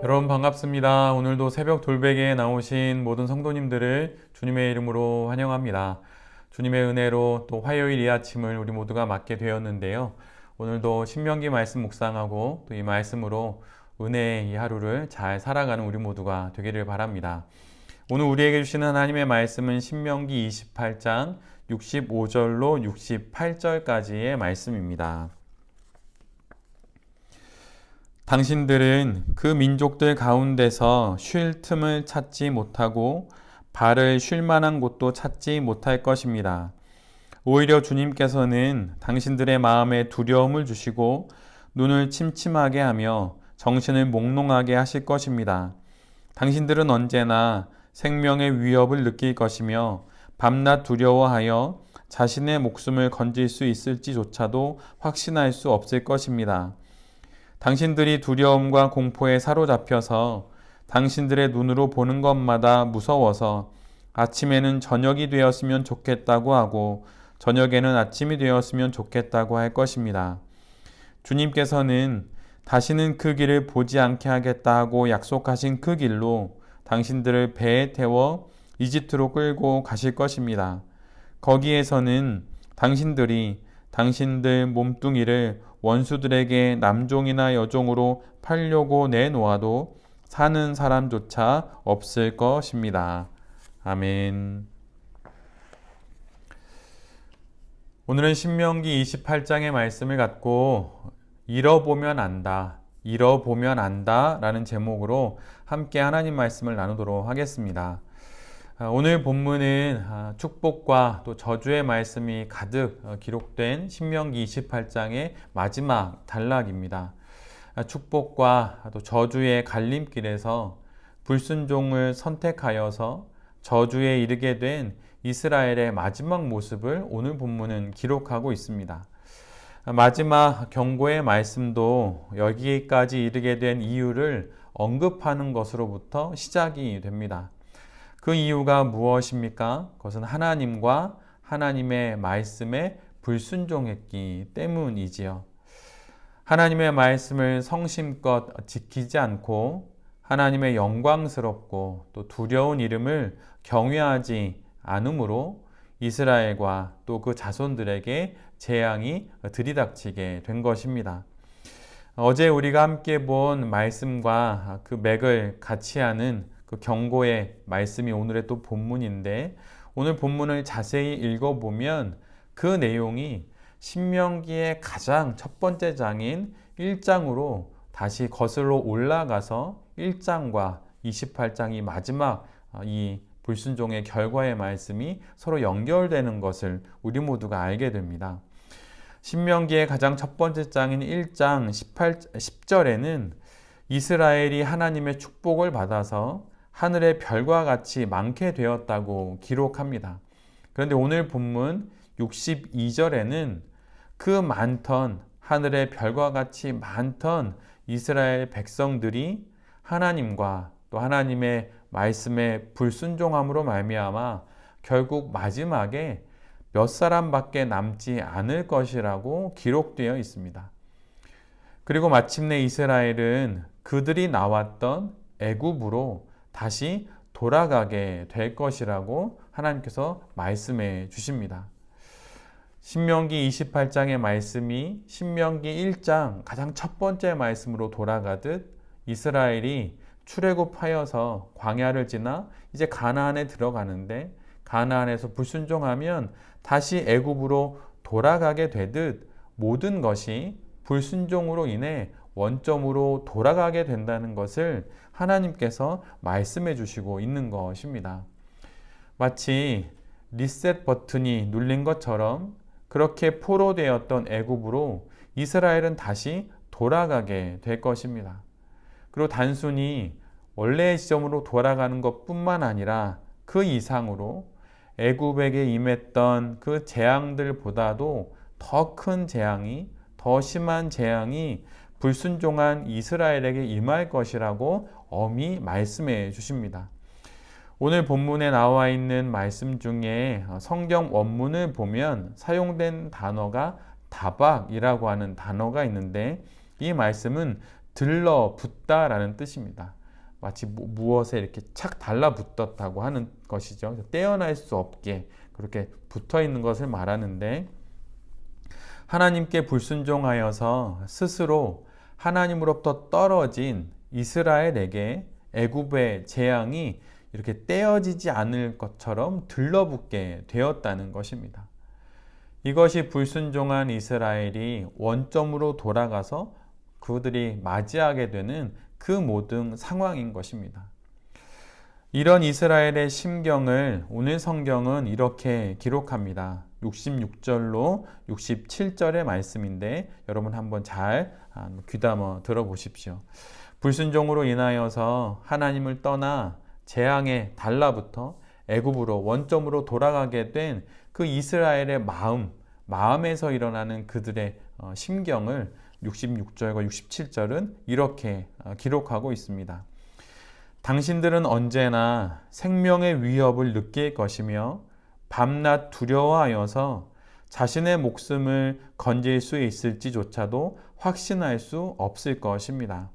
여러분 반갑습니다. 오늘도 새벽 돌베개에 나오신 모든 성도님들을 주님의 이름으로 환영합니다. 주님의 은혜로 또 화요일 이 아침을 우리 모두가 맞게 되었는데요. 오늘도 신명기 말씀 묵상하고 또 이 말씀으로 은혜의 이 하루를 잘 살아가는 우리 모두가 되기를 바랍니다. 오늘 우리에게 주시는 하나님의 말씀은 신명기 28장 65절로 68절까지의 말씀입니다. 당신들은 그 민족들 가운데서 쉴 틈을 찾지 못하고 발을 쉴 만한 곳도 찾지 못할 것입니다. 오히려 주님께서는 당신들의 마음에 두려움을 주시고 눈을 침침하게 하며 정신을 몽롱하게 하실 것입니다. 당신들은 언제나 생명의 위협을 느낄 것이며 밤낮 두려워하여 자신의 목숨을 건질 수 있을지조차도 확신할 수 없을 것입니다. 당신들이 두려움과 공포에 사로잡혀서 당신들의 눈으로 보는 것마다 무서워서 아침에는 저녁이 되었으면 좋겠다고 하고 저녁에는 아침이 되었으면 좋겠다고 할 것입니다. 주님께서는 다시는 그 길을 보지 않게 하겠다 하고 약속하신 그 길로 당신들을 배에 태워 이집트로 끌고 가실 것입니다. 거기에서는 당신들이 당신들 몸뚱이를 원수들에게 남종이나 여종으로 팔려고 내놓아도 사는 사람조차 없을 것입니다. 아멘. 오늘은 신명기 28장의 말씀을 갖고 잃어보면 안다, 잃어보면 안다 라는 제목으로 함께 하나님 말씀을 나누도록 하겠습니다. 오늘 본문은 축복과 또 저주의 말씀이 가득 기록된 신명기 28장의 마지막 단락입니다. 축복과 또 저주의 갈림길에서 불순종을 선택하여서 저주에 이르게 된 이스라엘의 마지막 모습을 오늘 본문은 기록하고 있습니다. 마지막 경고의 말씀도 여기까지 이르게 된 이유를 언급하는 것으로부터 시작이 됩니다. 그 이유가 무엇입니까? 그것은 하나님과 하나님의 말씀에 불순종했기 때문이지요. 하나님의 말씀을 성심껏 지키지 않고 하나님의 영광스럽고 또 두려운 이름을 경외하지 않으므로 이스라엘과 또 그 자손들에게 재앙이 들이닥치게 된 것입니다. 어제 우리가 함께 본 말씀과 그 맥을 같이 하는 그 경고의 말씀이 오늘의 또 본문인데, 오늘 본문을 자세히 읽어보면 그 내용이 신명기의 가장 첫 번째 장인 1장으로 다시 거슬러 올라가서 1장과 28장이 마지막 이 불순종의 결과의 말씀이 서로 연결되는 것을 우리 모두가 알게 됩니다. 신명기의 가장 첫 번째 장인 1장 10절에는 이스라엘이 하나님의 축복을 받아서 하늘의 별과 같이 많게 되었다고 기록합니다. 그런데 오늘 본문 62절에는 그 많던 하늘의 별과 같이 많던 이스라엘 백성들이 하나님과 또 하나님의 말씀에 불순종함으로 말미암아 결국 마지막에 몇 사람밖에 남지 않을 것이라고 기록되어 있습니다. 그리고 마침내 이스라엘은 그들이 나왔던 애굽으로 다시 돌아가게 될 것이라고 하나님께서 말씀해 주십니다. 신명기 28장의 말씀이 신명기 1장 가장 첫 번째 말씀으로 돌아가듯 이스라엘이 출애굽하여서 광야를 지나 이제 가나안에 들어가는데, 가나안에서 불순종하면 다시 애굽으로 돌아가게 되듯 모든 것이 불순종으로 인해 원점으로 돌아가게 된다는 것을 하나님께서 말씀해 주시고 있는 것입니다. 마치 리셋 버튼이 눌린 것처럼 그렇게 포로되었던 애굽으로 이스라엘은 다시 돌아가게 될 것입니다. 그리고 단순히 원래의 지점으로 돌아가는 것뿐만 아니라 그 이상으로 애굽에게 임했던 그 재앙들보다도 더 큰 재앙이, 더 심한 재앙이 불순종한 이스라엘에게 임할 것이라고 엄히 말씀해 주십니다. 오늘 본문에 나와 있는 말씀 중에 성경 원문을 보면 사용된 단어가 다박이라고 하는 단어가 있는데, 이 말씀은 들러붙다라는 뜻입니다. 마치 무엇에 이렇게 착 달라붙었다고 하는 것이죠. 떼어날 수 없게 그렇게 붙어 있는 것을 말하는데, 하나님께 불순종하여서 스스로 하나님으로부터 떨어진 이스라엘에게 애굽의 재앙이 이렇게 떼어지지 않을 것처럼 들러붙게 되었다는 것입니다. 이것이 불순종한 이스라엘이 원점으로 돌아가서 그들이 맞이하게 되는 그 모든 상황인 것입니다. 이런 이스라엘의 심경을 오늘 성경은 이렇게 기록합니다. 66절로 67절의 말씀인데 여러분 한번 잘 귀담아 들어보십시오. 불순종으로 인하여서 하나님을 떠나 재앙에 달라붙어 애굽으로 원점으로 돌아가게 된 그 이스라엘의 마음에서 일어나는 그들의 심경을 66절과 67절은 이렇게 기록하고 있습니다. 당신들은 언제나 생명의 위협을 느낄 것이며 밤낮 두려워하여서 자신의 목숨을 건질 수 있을지조차도 확신할 수 없을 것입니다.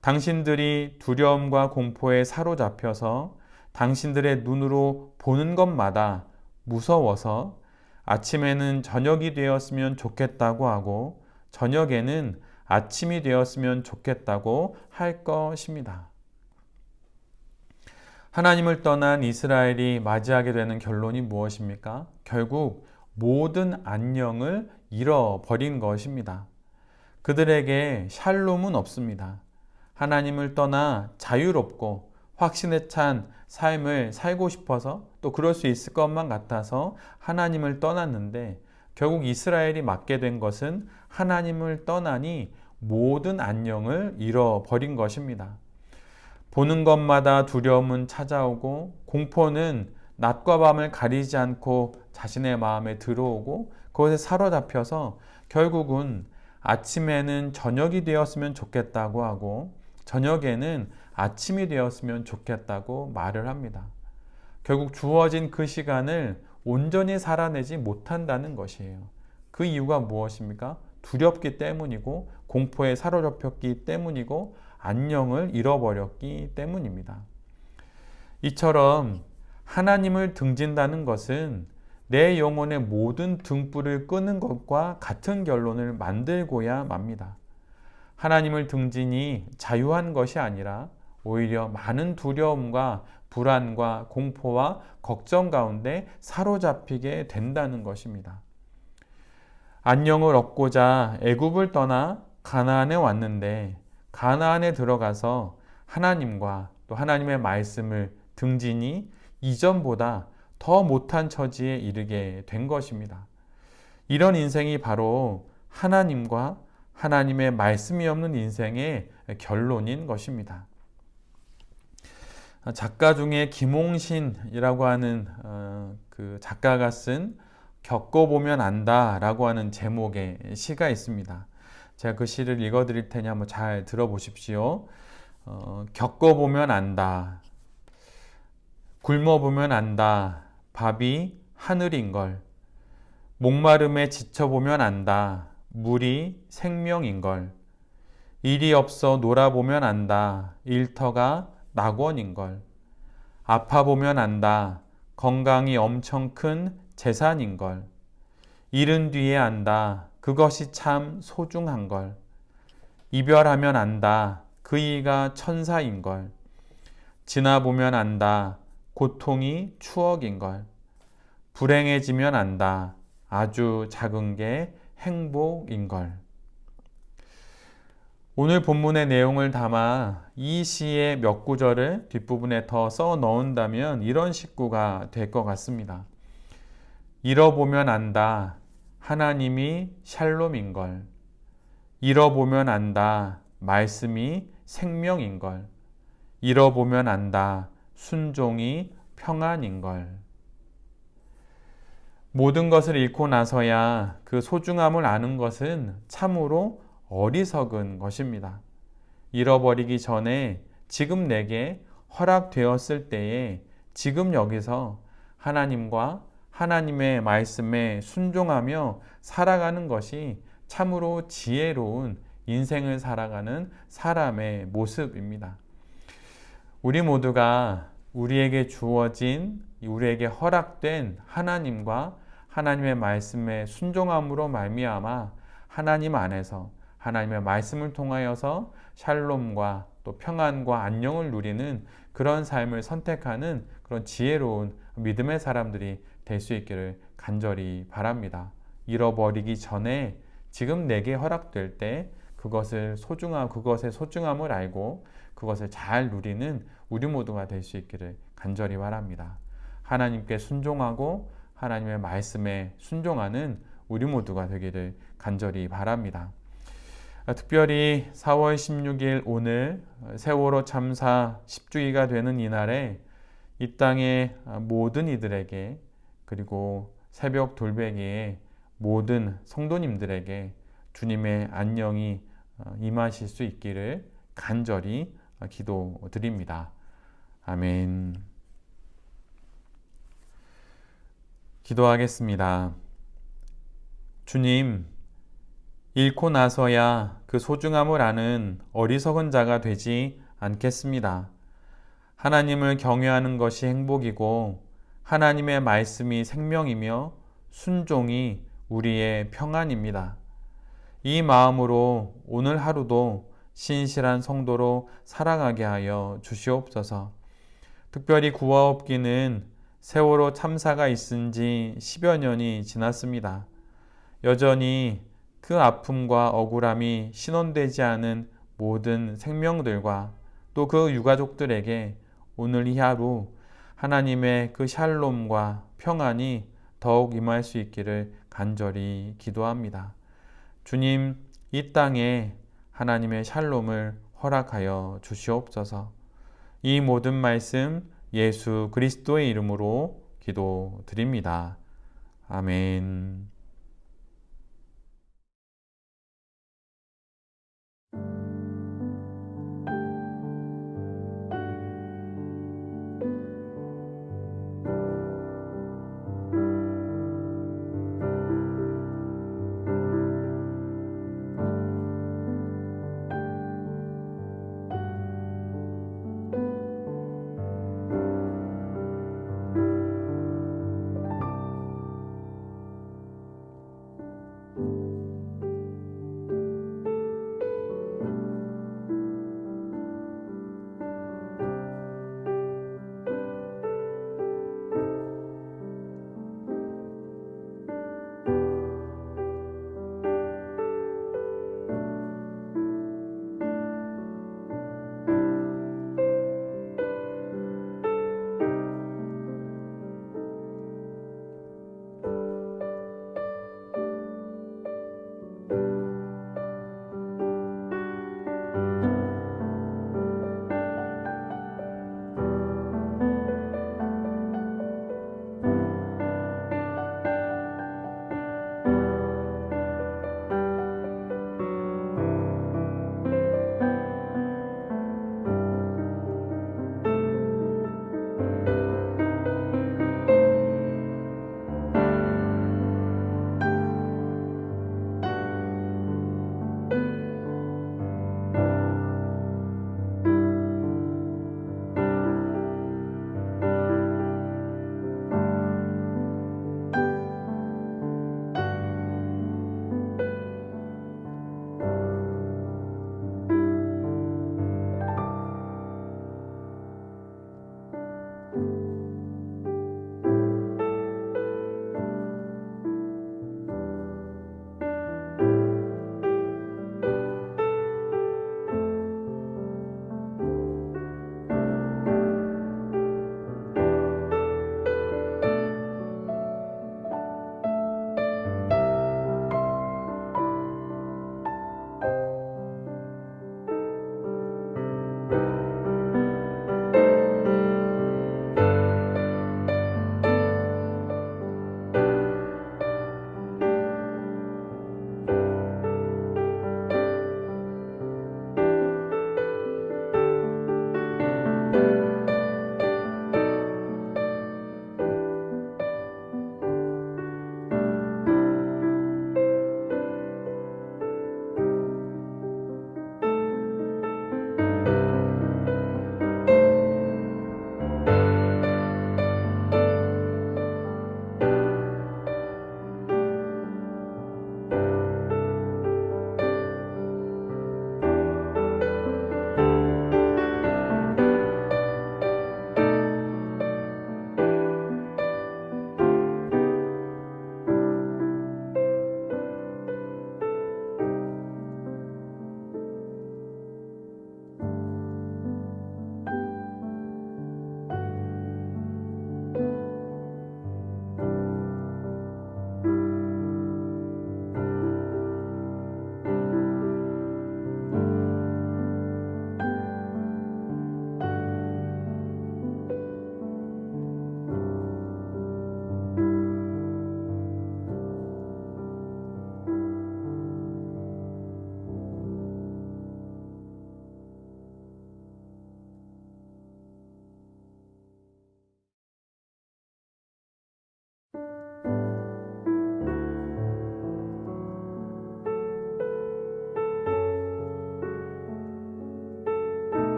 당신들이 두려움과 공포에 사로잡혀서 당신들의 눈으로 보는 것마다 무서워서 아침에는 저녁이 되었으면 좋겠다고 하고 저녁에는 아침이 되었으면 좋겠다고 할 것입니다. 하나님을 떠난 이스라엘이 맞이하게 되는 결론이 무엇입니까? 결국 모든 안녕을 잃어버린 것입니다. 그들에게 샬롬은 없습니다. 하나님을 떠나 자유롭고 확신에 찬 삶을 살고 싶어서 또 그럴 수 있을 것만 같아서 하나님을 떠났는데, 결국 이스라엘이 맞게 된 것은 하나님을 떠나니 모든 안녕을 잃어버린 것입니다. 보는 것마다 두려움은 찾아오고 공포는 낮과 밤을 가리지 않고 자신의 마음에 들어오고 그것에 사로잡혀서 결국은 아침에는 저녁이 되었으면 좋겠다고 하고 저녁에는 아침이 되었으면 좋겠다고 말을 합니다. 결국 주어진 그 시간을 온전히 살아내지 못한다는 것이에요. 그 이유가 무엇입니까? 두렵기 때문이고 공포에 사로잡혔기 때문이고 안녕을 잃어버렸기 때문입니다. 이처럼 하나님을 등진다는 것은 내 영혼의 모든 등불을 끄는 것과 같은 결론을 만들고야 맙니다. 하나님을 등진이 자유한 것이 아니라 오히려 많은 두려움과 불안과 공포와 걱정 가운데 사로잡히게 된다는 것입니다. 안녕을 얻고자 애굽을 떠나 가나안에 왔는데 가나안에 들어가서 하나님과 또 하나님의 말씀을 등지니 이전보다 더 못한 처지에 이르게 된 것입니다. 이런 인생이 바로 하나님과 하나님의 말씀이 없는 인생의 결론인 것입니다. 작가 중에 김홍신이라고 하는 그 작가가 쓴 겪어보면 안다라고 하는 제목의 시가 있습니다. 제가 그 시를 읽어드릴 테니 한번 잘 들어보십시오. 겪어보면 안다. 굶어보면 안다. 밥이 하늘인걸. 목마름에 지쳐보면 안다. 물이 생명인걸. 일이 없어 놀아보면 안다. 일터가 낙원인걸. 아파보면 안다. 건강이 엄청 큰 재산인걸. 잃은 뒤에 안다. 그것이 참 소중한걸. 이별하면 안다. 그 이가 천사인걸. 지나보면 안다. 고통이 추억인걸. 불행해지면 안다. 아주 작은 게 행복인걸. 오늘 본문의 내용을 담아 이 시의 몇 구절을 뒷부분에 더 써 넣은다면 이런 식구가 될 것 같습니다. 잃어보면 안다. 하나님이 샬롬인걸. 잃어보면 안다. 말씀이 생명인걸. 잃어보면 안다. 순종이 평안인걸. 모든 것을 잃고 나서야 그 소중함을 아는 것은 참으로 어리석은 것입니다. 잃어버리기 전에 지금 내게 허락되었을 때에 지금 여기서 하나님과 하나님의 말씀에 순종하며 살아가는 것이 참으로 지혜로운 인생을 살아가는 사람의 모습입니다. 우리 모두가 우리에게 주어진, 우리에게 허락된 하나님과 하나님의 말씀에 순종함으로 말미암아 하나님 안에서 하나님의 말씀을 통하여서 샬롬과 또 평안과 안녕을 누리는 그런 삶을 선택하는 그런 지혜로운 믿음의 사람들이 될 수 있기를 간절히 바랍니다. 잃어버리기 전에 지금 내게 허락될 때 그것의 소중함을 알고 그것을 잘 누리는 우리 모두가 될 수 있기를 간절히 바랍니다. 하나님께 순종하고 하나님의 말씀에 순종하는 우리 모두가 되기를 간절히 바랍니다. 특별히 4월 16일 오늘 세월호 참사 10주기가 되는 이날에 이 땅의 모든 이들에게 그리고 새벽 돌베개의 모든 성도님들에게 주님의 안녕이 임하실 수 있기를 간절히 기도드립니다. 아멘. 기도하겠습니다. 주님, 잃고 나서야 그 소중함을 아는 어리석은 자가 되지 않겠습니다. 하나님을 경외하는 것이 행복이고 하나님의 말씀이 생명이며 순종이 우리의 평안입니다. 이 마음으로 오늘 하루도 신실한 성도로 살아가게 하여 주시옵소서. 특별히 구하옵기는 세월호 참사가 있은 지 10여 년이 지났습니다. 여전히 그 아픔과 억울함이 신원되지 않은 모든 생명들과 또 그 유가족들에게 오늘 이 하루 하나님의 그 샬롬과 평안이 더욱 임할 수 있기를 간절히 기도합니다. 주님, 이 땅에 하나님의 샬롬을 허락하여 주시옵소서. 이 모든 말씀 예수 그리스도의 이름으로 기도드립니다. 아멘.